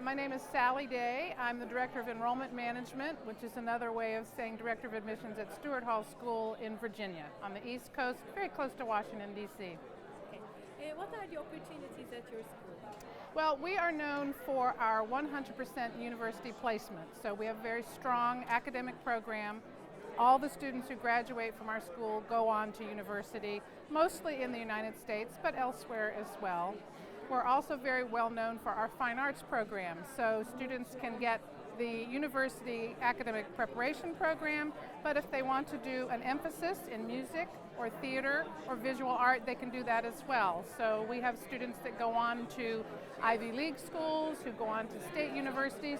My name is Sally Day. I'm the Director of Enrollment Management, which is another way of saying Director of Admissions at Stuart Hall School in Virginia on the East Coast, very close to Washington, D.C. Okay. What are the opportunities at your school? Well, we are known for our 100% university placement. So we have a very strong academic program. All the students who graduate from our school go on to university, mostly in the United States, but elsewhere as well. We're also very well known for our fine arts program. So students can get the university academic preparation program, but if they want to do an emphasis in music or theater or visual art, they can do that as well. So we have students that go on to Ivy League schools, who go on to state universities,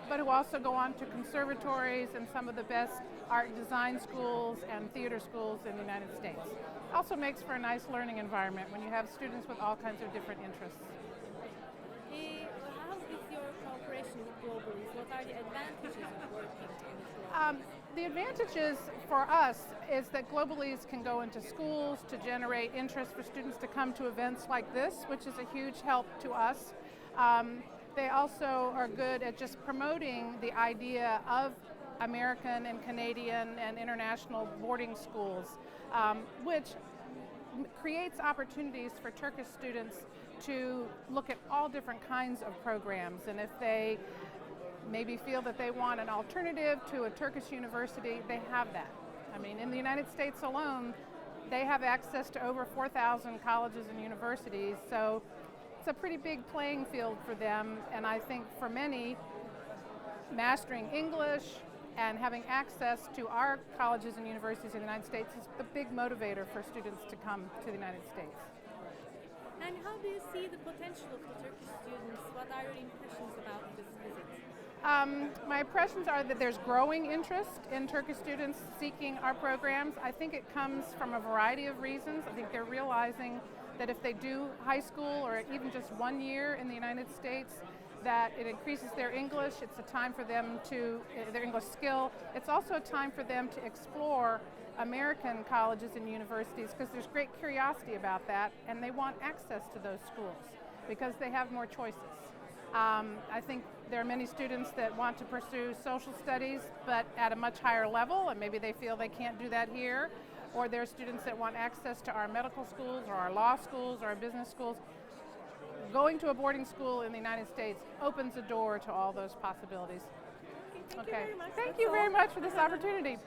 but who also go on to conservatories and some of the best art and design schools and theater schools in the United States. Also makes for a nice learning environment when you have students with all kinds of different interests. How is your cooperation with Globalize? What are the advantages of working in this role? The advantages for us is that Globalize can go into schools to generate interest for students to come to events like this, which is a huge help to us. They also are good at just promoting the idea of American and Canadian and international boarding schools, which creates opportunities for Turkish students to look at all different kinds of programs. And if they maybe feel that they want an alternative to a Turkish university, they have that. I mean, in the United States alone, they have access to over 4,000 colleges and universities, so it's a pretty big playing field for them. And I think for many, mastering English and having access to our colleges and universities in the United States is the big motivator for students to come to the United States. And how do you see the potential of the Turkish students? What are your impressions about this visit? My impressions are that there's growing interest in Turkish students seeking our programs. I think it comes from a variety of reasons. I think they're realizing that if they do high school or even just 1 year in the United States, that it increases their English. It's a time for them to, their English skill. It's also a time for them to explore American colleges and universities because there's great curiosity about that, and they want access to those schools because they have more choices. I think there are many students that want to pursue social studies, but at a much higher level, and maybe they feel they can't do that here. Or there are students that want access to our medical schools or our law schools or our business schools. Going to a boarding school in the United States opens a door to all those possibilities. Thank you very much. Thank you very much for this opportunity.